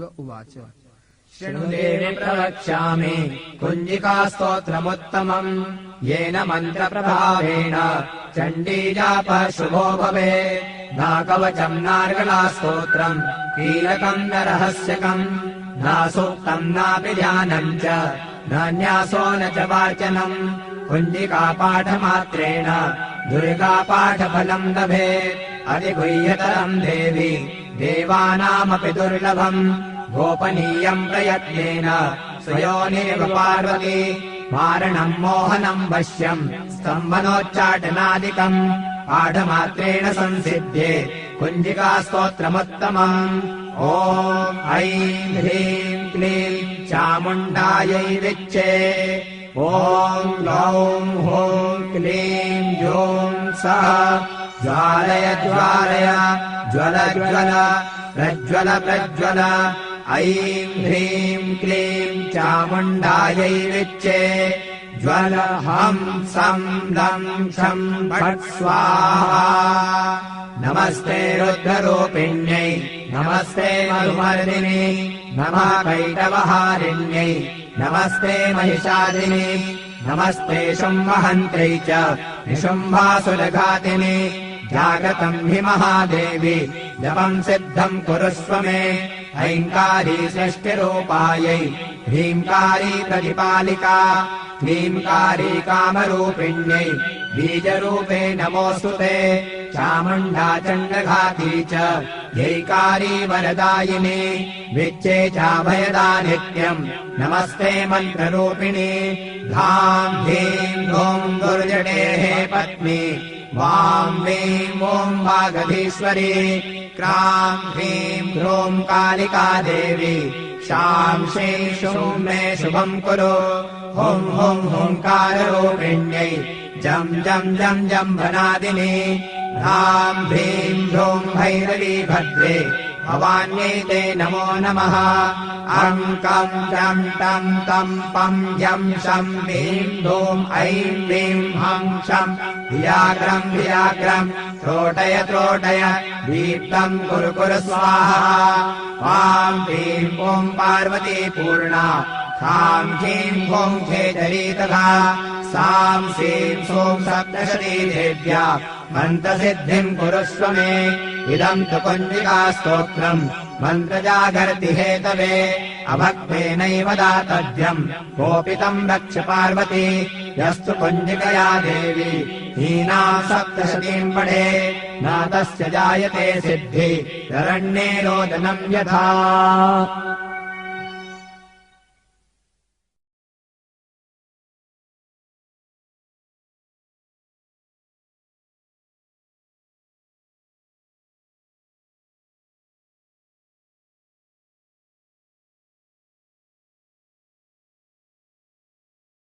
उवाच शृणुदेवि प्रवक्ष्यामि कुञ्जिकास्तोत्रमुत्तमम् येन मन्त्रप्रभावेण चण्डीजापः शुभो भवेत् नाकवचम् नार्गलास्तोत्रम् कीलकम् न रहस्यकम् नासूक्तम् नापि ध्यानम् च नान्यासो न च वाचनम् कुञ्जिकापाठमात्रेण दुर्गापाठफलम् लभेत् अधिगुह्यतरम् देवि देवानामपि दुर्लभम् गोपनीयम् प्रयत्नेन स्वयोनिव पार्वती मारणम् मोहनम् वश्यम् स्तम्भनोच्चाटनादिकम् पाठमात्रेण संसिध्ये कुञ्जिकास्तोत्रमुत्तमम् ॐ ऐं ह्रीं क्लीं चामुण्डायै विच्चे ॐ गौं हूं क्लीं जूं सः ज्वालय ज्वालय ज्वल ज्वल प्रज्वल प्रज्वल ऐं ह्रीं क्लीं चामुण्डायै विच्चे ज्वल हं सं लं शं फट् स्वाहा नमस्ते रुद्ररूपिण्यै नमस्ते मधुमर्दिनी नमः कैटवहारिण्यै नमस्ते महिषादिनी नमस्ते शुम्भहन्त्रै च निशुम्भासुरघातिनि जागतम् हि महादेवी जपम् सिद्धम् कुरुष्व मे ऐङ्कारी सृष्टिरूपायै ह्रीङ्कारी प्रतिपालिका क्लीङ्कारी कामरूपिण्यै बीजरूपे नमोऽस्तु ते चामुण्डा चण्डघाती च यैकारी वरदायिनी विच्चे चाभयदा नित्यम् नमस्ते मन्त्ररूपिणी धां धीं धूं दुर्जटेः पत्नी वां वीं ॐ वागधीश्वरी क्रां ह्रीं ह्रूं कालिका देवी शां श्रीं शूं मे शुभम् कुरु हुं हुं हुङ्काररूपिण्यै जं जं जं जम्भनादिनी ह्रां ह्रीं ह्रूं भैरवी भद्रे भवान्यै ते नमो नमः अं कं जं तं तं पं जं शं ह्रीं धूं ऐं ह्रीं हं शं धियाग्रं धियाग्रं त्रोटय त्रोटय दीप्तं कुरु कुरु स्वाहा वां ह्रीं ॐ पार्वती पूर्णा खां ह्रीं ॐ खेचरी तथा सां श्रीं सों सप्तशती देव्या मन्त्रसिद्धिम् कुरुष्व मे इदम् तु कुञ्जिकास्तोत्रम् मन्त्रजागर्ति हेतवे अभक्तेनैव दातव्यम् कोपितम् रक्ष पार्वती यस्तु कुञ्जिकया देवी हीना सप्तशतीम् पठे न तस्य जायते सिद्धि शरण्ये रोदनम् यथा।